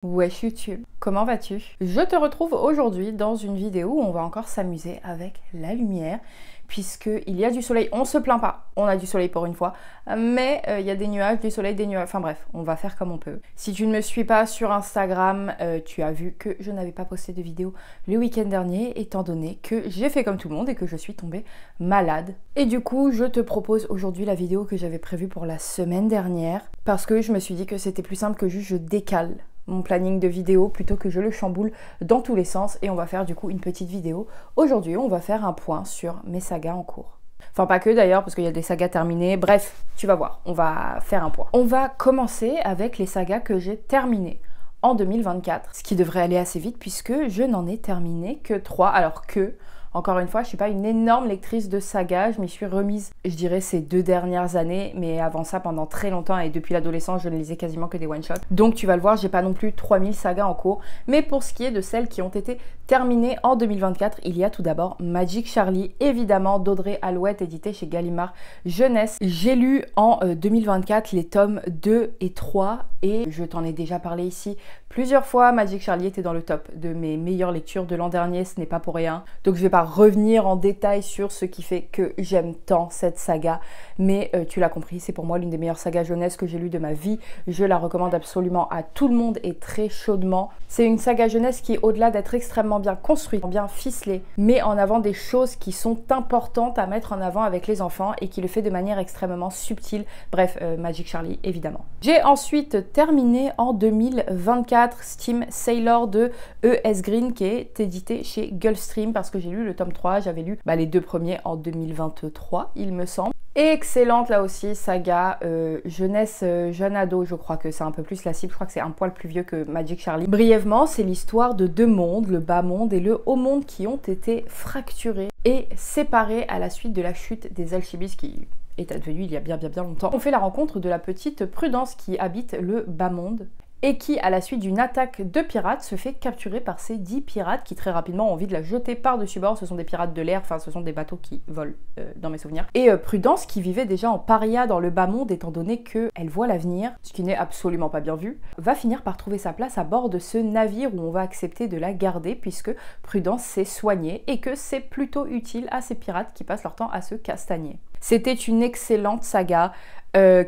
Wesh YouTube, comment vas-tu? Je te retrouve aujourd'hui dans une vidéo où on va encore s'amuser avec la lumière puisqu'il y a du soleil. On se plaint pas, on a du soleil pour une fois, mais il y a des nuages, du soleil, des nuages, enfin bref, on va faire comme on peut. Si tu ne me suis pas sur Instagram, tu as vu que je n'avais pas posté de vidéo le week-end dernier étant donné que j'ai fait comme tout le monde et que je suis tombée malade. Et du coup, je te propose aujourd'hui la vidéo que j'avais prévue pour la semaine dernière parce que je me suis dit que c'était plus simple que juste je décale mon planning de vidéo plutôt que je le chamboule dans tous les sens et on va faire du coup une petite vidéo. Aujourd'hui, on va faire un point sur mes sagas en cours. Enfin, pas que d'ailleurs, parce qu'il y a des sagas terminées. Bref, tu vas voir, on va faire un point. On va commencer avec les sagas que j'ai terminées en 2024, ce qui devrait aller assez vite puisque je n'en ai terminé que 3, alors que... Encore une fois, je ne suis pas une énorme lectrice de sagas, je m'y suis remise, je dirais, ces 2 dernières années, mais avant ça, pendant très longtemps, et depuis l'adolescence, je ne lisais quasiment que des one-shots. Donc tu vas le voir, j'ai pas non plus 3000 sagas en cours, mais pour ce qui est de celles qui ont été terminées en 2024, il y a tout d'abord Magic Charlie, évidemment, d'Audrey Alouette, édité chez Gallimard Jeunesse. J'ai lu en 2024 les tomes 2 et 3, et je t'en ai déjà parlé ici plusieurs fois. Magic Charlie était dans le top de mes meilleures lectures de l'an dernier, ce n'est pas pour rien. Donc je vais pas revenir en détail sur ce qui fait que j'aime tant cette saga, mais tu l'as compris, c'est pour moi l'une des meilleures sagas jeunesse que j'ai lues de ma vie. Je la recommande absolument à tout le monde et très chaudement. C'est une saga jeunesse qui, au-delà d'être extrêmement bien construite, bien ficelée, met en avant des choses qui sont importantes à mettre en avant avec les enfants et qui le fait de manière extrêmement subtile. Bref, Magic Charlie, évidemment. J'ai ensuite terminé en 2024 Steam Sailor de E.S. Green qui est édité chez Gulfstream parce que j'ai lu le tome 3, j'avais lu les 2 premiers en 2023, il me semble. Excellente là aussi, saga jeunesse, jeune ado, je crois que c'est un peu plus la cible, je crois que c'est un poil plus vieux que Magic Charlie. Brièvement, c'est l'histoire de 2 mondes, le bas monde et le haut monde qui ont été fracturés et séparés à la suite de la chute des alchimistes qui est advenue il y a bien longtemps. On fait la rencontre de la petite Prudence qui habite le bas monde et qui, à la suite d'une attaque de pirates, se fait capturer par ces 10 pirates qui très rapidement ont envie de la jeter par-dessus bord. Ce sont des pirates de l'air, enfin ce sont des bateaux qui volent dans mes souvenirs. Et Prudence, qui vivait déjà en paria dans le bas monde, étant donné qu'elle voit l'avenir, ce qui n'est absolument pas bien vu, va finir par trouver sa place à bord de ce navire où on va accepter de la garder puisque Prudence s'est soignée et que c'est plutôt utile à ces pirates qui passent leur temps à se castagner. C'était une excellente saga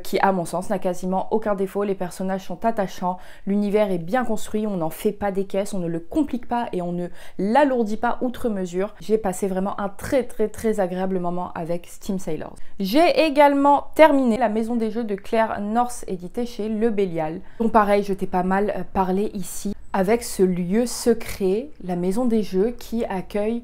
qui, à mon sens, n'a quasiment aucun défaut. Les personnages sont attachants, l'univers est bien construit, on n'en fait pas des caisses, on ne le complique pas et on ne l'alourdit pas outre mesure. J'ai passé vraiment un très agréable moment avec Steam Sailors. J'ai également terminé La Maison des Jeux de Claire North, édité chez Le Bélial. Donc pareil, je t'ai pas mal parlé ici, avec ce lieu secret, la Maison des Jeux, qui accueille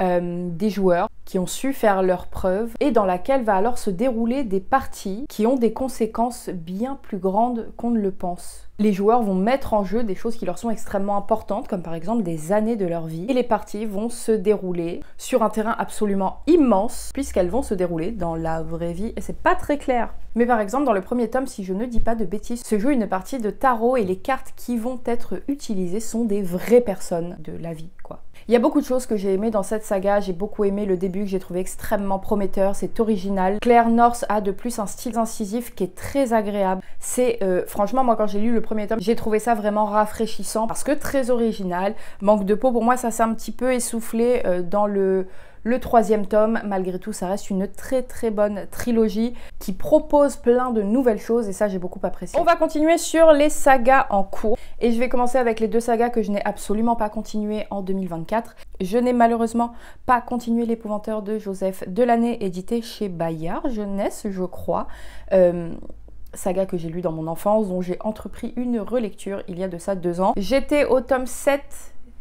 des joueurs qui ont su faire leurs preuves et dans laquelle va alors se dérouler des parties qui ont des conséquences bien plus grandes qu'on ne le pense. Les joueurs vont mettre en jeu des choses qui leur sont extrêmement importantes, comme par exemple des années de leur vie, et les parties vont se dérouler sur un terrain absolument immense, puisqu'elles vont se dérouler dans la vraie vie, et c'est pas très clair. Mais par exemple, dans le premier tome, si je ne dis pas de bêtises, se joue une partie de tarot, et les cartes qui vont être utilisées sont des vraies personnes de la vie, quoi. Il y a beaucoup de choses que j'ai aimées dans cette saga, j'ai beaucoup aimé le début que j'ai trouvé extrêmement prometteur, c'est original. Claire North a de plus un style incisif qui est très agréable. C'est franchement, moi quand j'ai lu le premier tome, j'ai trouvé ça vraiment rafraîchissant parce que très original. Manque de peau, pour moi ça s'est un petit peu essoufflé dans le 3e tome. Malgré tout, ça reste une très bonne trilogie qui propose plein de nouvelles choses et ça j'ai beaucoup apprécié. On va continuer sur les sagas en cours et je vais commencer avec les 2 sagas que je n'ai absolument pas continuées en 2024. Je n'ai malheureusement pas continué L'Épouvanteur de Joseph Delaney, édité chez Bayard Jeunesse, je crois. Saga que j'ai lu dans mon enfance, dont j'ai entrepris une relecture il y a de ça 2 ans. J'étais au tome 7.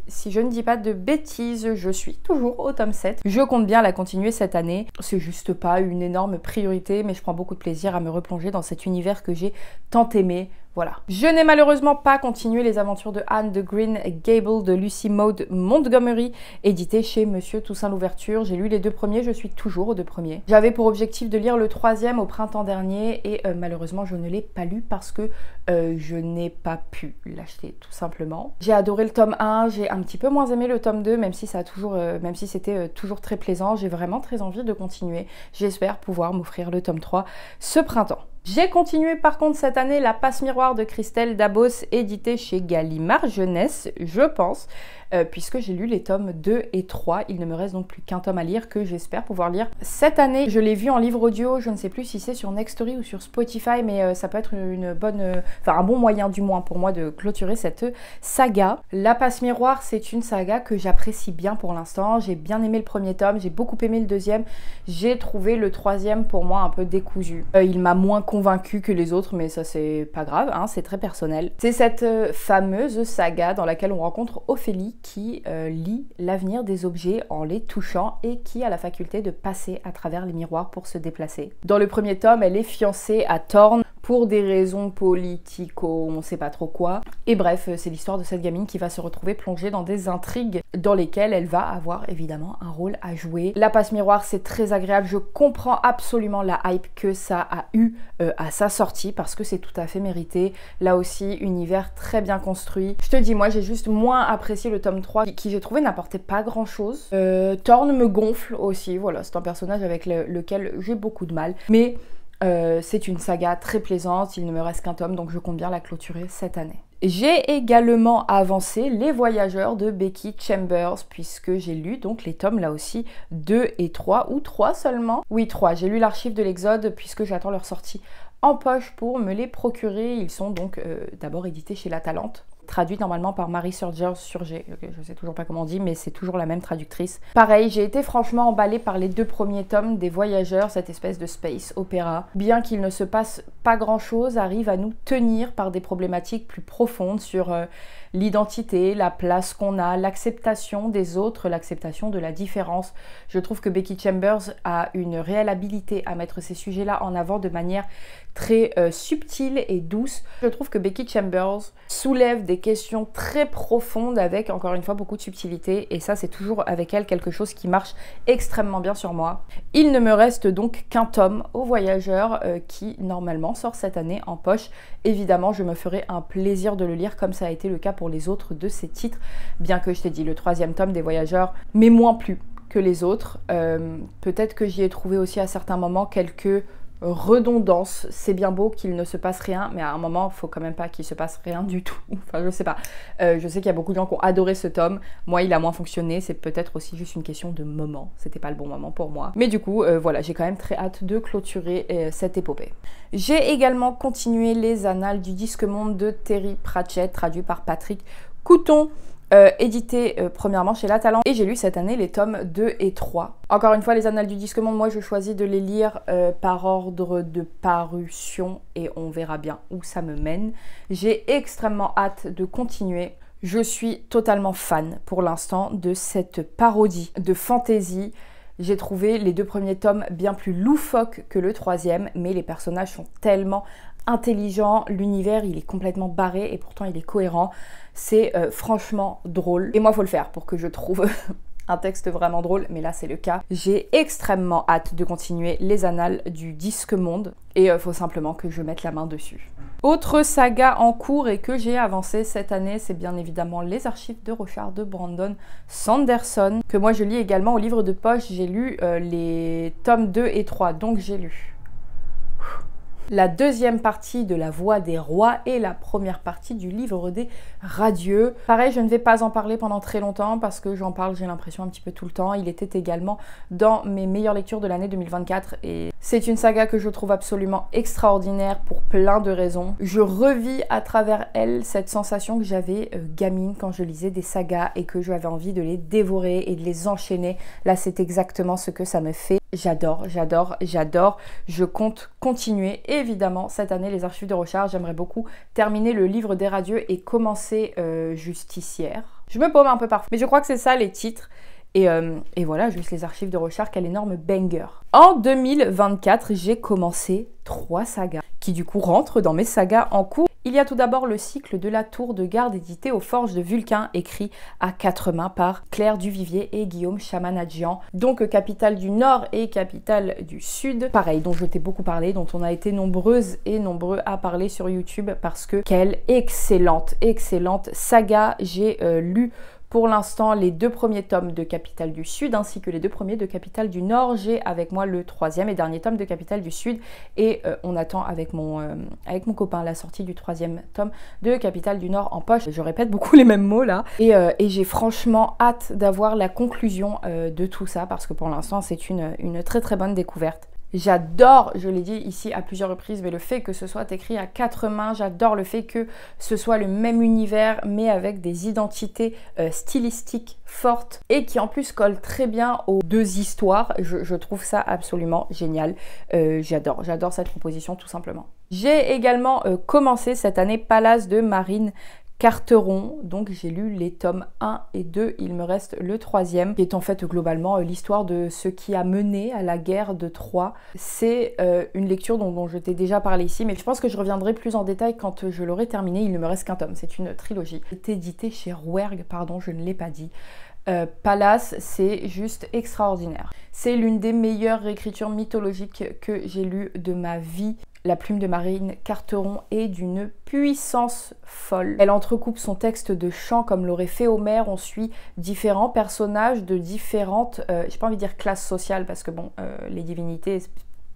Si je ne dis pas de bêtises, je suis toujours au tome 7. Je compte bien la continuer cette année. C'est juste pas une énorme priorité, mais je prends beaucoup de plaisir à me replonger dans cet univers que j'ai tant aimé. Voilà. Je n'ai malheureusement pas continué les aventures de Anne de Green Gable de Lucy Maud Montgomery, édité chez Monsieur Toussaint Louverture. J'ai lu les 2 premiers, je suis toujours aux 2 premiers. J'avais pour objectif de lire le 3e au printemps dernier et malheureusement je ne l'ai pas lu parce que je n'ai pas pu l'acheter tout simplement. J'ai adoré le tome 1, j'ai un petit peu moins aimé le tome 2, même si c'était toujours très plaisant. J'ai vraiment très envie de continuer. J'espère pouvoir m'offrir le tome 3 ce printemps. J'ai continué par contre cette année La Passe Miroir de Christelle Dabos, édité chez Gallimard Jeunesse, je pense, puisque j'ai lu les tomes 2 et 3. Il ne me reste donc plus qu'un tome à lire que j'espère pouvoir lire cette année. Je l'ai vu en livre audio, je ne sais plus si c'est sur Nextory ou sur Spotify, mais ça peut être une bonne, un bon moyen du moins pour moi de clôturer cette saga. La Passe Miroir, c'est une saga que j'apprécie bien pour l'instant. J'ai bien aimé le premier tome, j'ai beaucoup aimé le deuxième. J'ai trouvé le troisième pour moi un peu décousu. Il m'a moins convaincu que les autres, mais ça c'est pas grave, hein, c'est très personnel. C'est cette fameuse saga dans laquelle on rencontre Ophélie qui lit l'avenir des objets en les touchant et qui a la faculté de passer à travers les miroirs pour se déplacer. Dans le premier tome, elle est fiancée à Thorn pour des raisons politico, on sait pas trop quoi. Et bref, c'est l'histoire de cette gamine qui va se retrouver plongée dans des intrigues dans lesquelles elle va avoir évidemment un rôle à jouer. La Passe Miroir, c'est très agréable, je comprends absolument la hype que ça a eu à sa sortie parce que c'est tout à fait mérité. Là aussi, univers très bien construit. Je te dis, moi j'ai juste moins apprécié le tome 3 qui j'ai trouvé n'apportait pas grand chose. Thorn me gonfle aussi, voilà, c'est un personnage avec lequel j'ai beaucoup de mal. Mais c'est une saga très plaisante, il ne me reste qu'un tome donc je compte bien la clôturer cette année. J'ai également avancé Les Voyageurs de Becky Chambers puisque j'ai lu donc les tomes là aussi 2 et 3 ou 3 seulement. Oui 3, j'ai lu l'Archive de l'Exode puisque j'attends leur sortie en poche pour me les procurer. Ils sont donc d'abord édités chez La Talente, traduit normalement par Marie Surger, je sais toujours pas comment on dit, mais c'est toujours la même traductrice. Pareil, j'ai été franchement emballée par les 2 premiers tomes des Voyageurs, cette espèce de space opéra. Bien qu'il ne se passe pas grand chose, arrive à nous tenir par des problématiques plus profondes sur l'identité, la place qu'on a, l'acceptation des autres, l'acceptation de la différence. Je trouve que Becky Chambers a une réelle habilité à mettre ces sujets-là en avant de manière très subtile et douce. Je trouve que Becky Chambers soulève des questions très profondes avec, encore une fois, beaucoup de subtilité et ça, c'est toujours avec elle quelque chose qui marche extrêmement bien sur moi. Il ne me reste donc qu'un tome aux Voyageurs qui, normalement, sort cette année en poche. Évidemment, je me ferai un plaisir de le lire comme ça a été le cas pour les autres de ces titres, bien que je t'ai dit, le 3e tome des Voyageurs m'est moins plu que les autres. Peut-être que j'y ai trouvé aussi à certains moments quelques redondance. C'est bien beau qu'il ne se passe rien, mais à un moment, il faut quand même pas qu'il se passe rien du tout. Enfin, je sais pas. Je sais qu'il y a beaucoup de gens qui ont adoré ce tome. Moi, il a moins fonctionné. C'est peut-être aussi juste une question de moment. C'était pas le bon moment pour moi. Mais du coup, voilà, j'ai quand même très hâte de clôturer cette épopée. J'ai également continué les Annales du Disque Monde de Terry Pratchett, traduit par Patrick Couton. Édité premièrement chez La Talente et j'ai lu cette année les tomes 2 et 3. Encore une fois, les Annales du Disque Monde, moi je choisis de les lire par ordre de parution et on verra bien où ça me mène. J'ai extrêmement hâte de continuer. Je suis totalement fan pour l'instant de cette parodie de fantasy. J'ai trouvé les 2 premiers tomes bien plus loufoques que le 3e, mais les personnages sont tellement intelligents, l'univers il est complètement barré et pourtant il est cohérent. C'est franchement drôle. Et moi, il faut le faire pour que je trouve un texte vraiment drôle, mais là, c'est le cas. J'ai extrêmement hâte de continuer les Annales du Disque Monde et il faut simplement que je mette la main dessus. Autre saga en cours et que j'ai avancé cette année, c'est bien évidemment Les Archives de Rochard de Brandon Sanderson, que moi je lis également au livre de poche. J'ai lu les tomes 2 et 3, donc j'ai lu la 2e partie de La Voix des Rois et la première partie du Livre des Radieux. Pareil, je ne vais pas en parler pendant très longtemps parce que j'en parle, j'ai l'impression, un petit peu tout le temps. Il était également dans mes meilleures lectures de l'année 2024 et c'est une saga que je trouve absolument extraordinaire pour plein de raisons. Je revis à travers elle cette sensation que j'avais gamine quand je lisais des sagas et que j'avais envie de les dévorer et de les enchaîner. Là, c'est exactement ce que ça me fait. J'adore, j'adore, j'adore. Je compte continuer. Évidemment, cette année, Les Archives de Rochard, j'aimerais beaucoup terminer le Livre des Radieux et commencer Justicière. Je me paume un peu parfois, mais je crois que c'est ça les titres. Et voilà, juste Les Archives de Rochard, quel énorme banger. En 2024, j'ai commencé 3 sagas qui du coup rentrent dans mes sagas en cours. Il y a tout d'abord le cycle de la Tour de Garde édité aux Forges de Vulcain, écrit à 4 mains par Claire Duvivier et Guillaume Chamanadjian, donc capitale du Nord et capitale du Sud. Pareil, dont je t'ai beaucoup parlé, dont on a été nombreuses et nombreux à parler sur YouTube parce que quelle excellente saga. J'ai lu Pour l'instant, les 2 premiers tomes de Capitale du Sud ainsi que les 2 premiers de Capitale du Nord. J'ai avec moi le 3e et dernier tome de Capitale du Sud et on attend avec mon copain la sortie du 3e tome de Capitale du Nord en poche. Je répète beaucoup les mêmes mots là. Et j'ai franchement hâte d'avoir la conclusion de tout ça parce que pour l'instant, c'est une très très bonne découverte. J'adore, je l'ai dit ici à plusieurs reprises, mais le fait que ce soit écrit à 4 mains, j'adore le fait que ce soit le même univers mais avec des identités stylistiques fortes et qui en plus collent très bien aux 2 histoires. Je trouve ça absolument génial. J'adore cette proposition tout simplement. J'ai également commencé cette année Palace de Marine Carteron, donc j'ai lu les tomes 1 et 2, il me reste le 3e, qui est en fait globalement l'histoire de ce qui a mené à la guerre de Troie. C'est une lecture dont je t'ai déjà parlé ici, mais je pense que je reviendrai plus en détail quand je l'aurai terminé. Il ne me reste qu'un tome, c'est une trilogie. C'est édité chez Rouergue, pardon, je ne l'ai pas dit. Palace, c'est juste extraordinaire. C'est l'une des meilleures réécritures mythologiques que j'ai lues de ma vie. La plume de Marine Carteron est d'une puissance folle. Elle entrecoupe son texte de chants comme l'aurait fait Homère. On suit différents personnages de différentes, j'ai pas envie de dire classes sociales parce que bon, les divinités,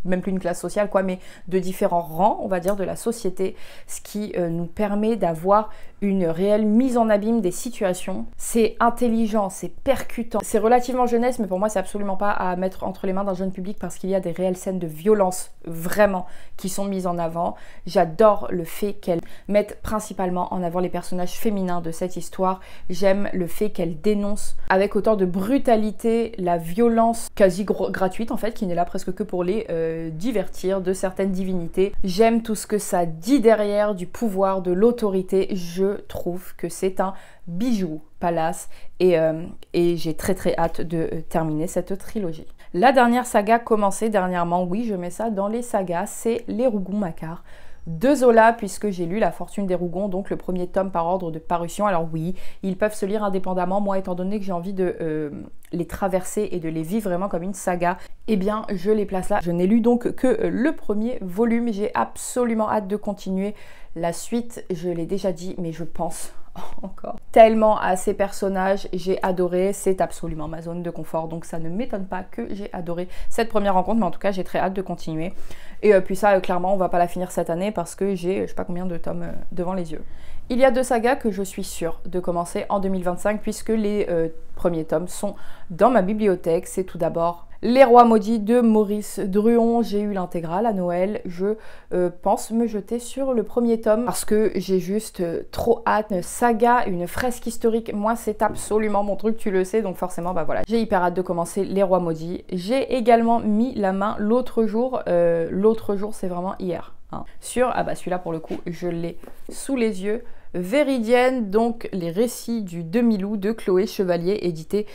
même plus une classe sociale quoi, mais de différents rangs, on va dire, de la société, ce qui nous permet d'avoir une réelle mise en abîme des situations. C'est intelligent, c'est percutant, c'est relativement jeunesse, mais pour moi c'est absolument pas à mettre entre les mains d'un jeune public parce qu'il y a des réelles scènes de violence vraiment qui sont mises en avant. J'adore le fait qu'elle mette principalement en avant les personnages féminins de cette histoire. J'aime le fait qu'elle dénonce avec autant de brutalité la violence quasi gratuite en fait, qui n'est là presque que pour les divertir de certaines divinités. J'aime tout ce que ça dit derrière du pouvoir, de l'autorité. Je trouve que c'est un bijou Palace et j'ai très très hâte de terminer cette trilogie. La dernière saga commencée dernièrement, oui je mets ça dans les sagas, c'est Les Rougon-Macquart de Zola, puisque j'ai lu La Fortune des Rougon, donc le premier tome par ordre de parution. Alors oui, ils peuvent se lire indépendamment. Moi, étant donné que j'ai envie de les traverser et de les vivre vraiment comme une saga, eh bien, je les place là. Je n'ai lu donc que le premier volume. J'ai absolument hâte de continuer. La suite, je l'ai déjà dit, mais je pense encore tellement à ces personnages, j'ai adoré, c'est absolument ma zone de confort, donc ça ne m'étonne pas que j'ai adoré cette première rencontre, mais en tout cas j'ai très hâte de continuer. Et puis ça clairement on va pas la finir cette année parce que j'ai je sais pas combien de tomes devant les yeux. Il y a 2 sagas que je suis sûre de commencer en 2025 puisque les premiers tomes sont dans ma bibliothèque. C'est tout d'abord Les Rois Maudits de Maurice Druon. J'ai eu l'intégrale à Noël. Je pense me jeter sur le premier tome parce que j'ai juste trop hâte. Une saga, une fresque historique, moi c'est absolument mon truc, tu le sais, donc forcément bah voilà, j'ai hyper hâte de commencer Les Rois Maudits. J'ai également mis la main l'autre jour c'est vraiment hier, hein, sur, ah bah celui-là pour le coup je l'ai sous les yeux, Véridienne, donc les récits du demi-loup de Chloé Chevalier, édité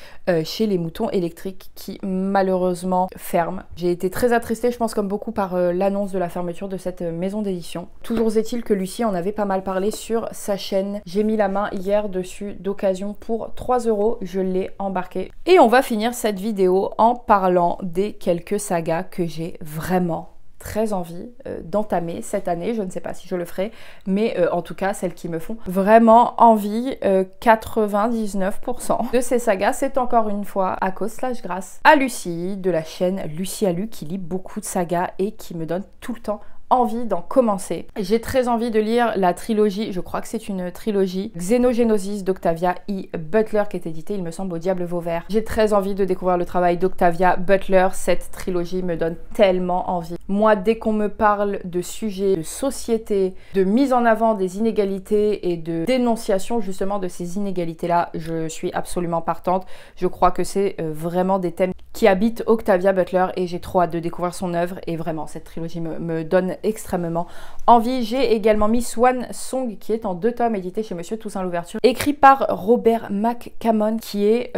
chez Les Moutons Électriques, qui malheureusement ferme. J'ai été très attristée, je pense comme beaucoup, par l'annonce de la fermeture de cette maison d'édition. Toujours est-il que Lucie en avait pas mal parlé sur sa chaîne. J'ai mis la main hier dessus d'occasion pour 3 €, je l'ai embarqué. Et on va finir cette vidéo en parlant des quelques sagas que j'ai vraiment très envie d'entamer cette année. Je ne sais pas si je le ferai, mais en tout cas celles qui me font vraiment envie. 99% de ces sagas, c'est encore une fois à cause / grâce à Lucie de la chaîne Lucie a lu, qui lit beaucoup de sagas et qui me donne tout le temps envie d'en commencer. J'ai très envie de lire la trilogie, je crois que c'est une trilogie, Xénogénosis d'Octavia E. Butler, qui est éditée il me semble au Diable Vauvert. J'ai très envie de découvrir le travail d'Octavia Butler, cette trilogie me donne tellement envie. Moi, dès qu'on me parle de sujets de société, de mise en avant des inégalités et de dénonciation justement de ces inégalités-là, je suis absolument partante. Je crois que c'est vraiment des thèmes qui habitent Octavia Butler et j'ai trop hâte de découvrir son œuvre et vraiment cette trilogie me donne extrêmement envie. J'ai également mis Swan Song, qui est en 2 tomes, édité chez Monsieur Toussaint Louverture, écrit par Robert McCammon, qui est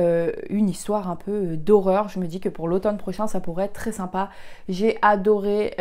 une histoire un peu d'horreur. Je me dis que pour l'automne prochain ça pourrait être très sympa. J'ai adoré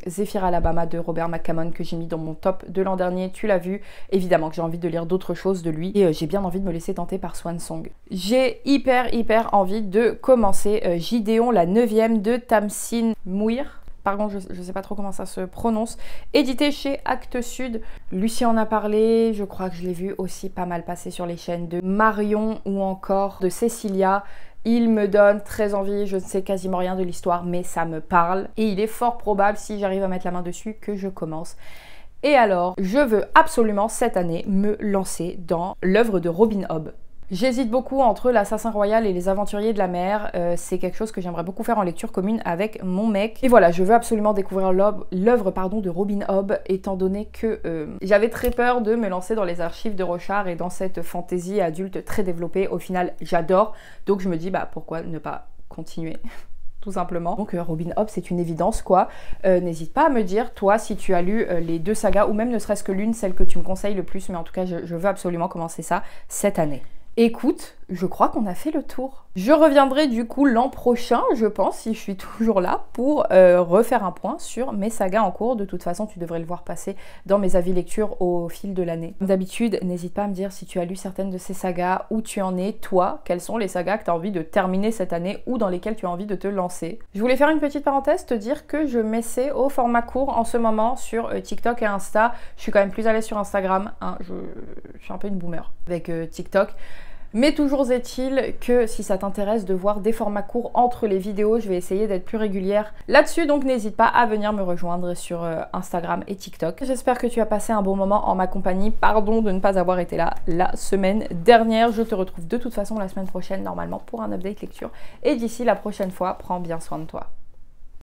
Zephyr Alabama de Robert McCammon, que j'ai mis dans mon top de l'an dernier, tu l'as vu. Évidemment que j'ai envie de lire d'autres choses de lui et j'ai bien envie de me laisser tenter par Swan Song. J'ai hyper envie de commencer Gideon la 9e de Tamsyn Muir. pardon, je sais pas trop comment ça se prononce, édité chez Actes Sud. Lucie en a parlé, je crois que je l'ai vu aussi pas mal passer sur les chaînes de Marion ou encore de Cécilia. Il me donne très envie, je ne sais quasiment rien de l'histoire, mais ça me parle. Et il est fort probable, si j'arrive à mettre la main dessus, que je commence. Et alors, je veux absolument cette année me lancer dans l'œuvre de Robin Hobb. J'hésite beaucoup entre l'Assassin Royal et les Aventuriers de la Mer. C'est quelque chose que j'aimerais beaucoup faire en lecture commune avec mon mec. Et voilà, je veux absolument découvrir l'œuvre de Robin Hobb, étant donné que j'avais très peur de me lancer dans les archives de Rochard et dans cette fantaisie adulte très développée. Au final, j'adore. Donc je me dis, bah pourquoi ne pas continuer tout simplement. Donc Robin Hobb, c'est une évidence quoi. N'hésite pas à me dire, toi, si tu as lu les 2 sagas, ou même ne serait-ce que l'une, celle que tu me conseilles le plus, mais en tout cas, je veux absolument commencer ça cette année. Écoute, je crois qu'on a fait le tour. Je reviendrai du coup l'an prochain, je pense, si je suis toujours là, pour refaire un point sur mes sagas en cours. De toute façon, tu devrais le voir passer dans mes avis lecture au fil de l'année. Comme d'habitude, n'hésite pas à me dire si tu as lu certaines de ces sagas, où tu en es, toi, quelles sont les sagas que tu as envie de terminer cette année ou dans lesquelles tu as envie de te lancer. Je voulais faire une petite parenthèse, te dire que je m'essaie au format court en ce moment sur TikTok et Insta. Je suis quand même plus à l'aise sur Instagram, hein, je suis un peu une boomer avec TikTok. Mais toujours est-il que si ça t'intéresse de voir des formats courts entre les vidéos, je vais essayer d'être plus régulière là-dessus, donc n'hésite pas à venir me rejoindre sur Instagram et TikTok. J'espère que tu as passé un bon moment en ma compagnie. Pardon de ne pas avoir été là la semaine dernière. Je te retrouve de toute façon la semaine prochaine normalement pour un update lecture. Et d'ici la prochaine fois, prends bien soin de toi.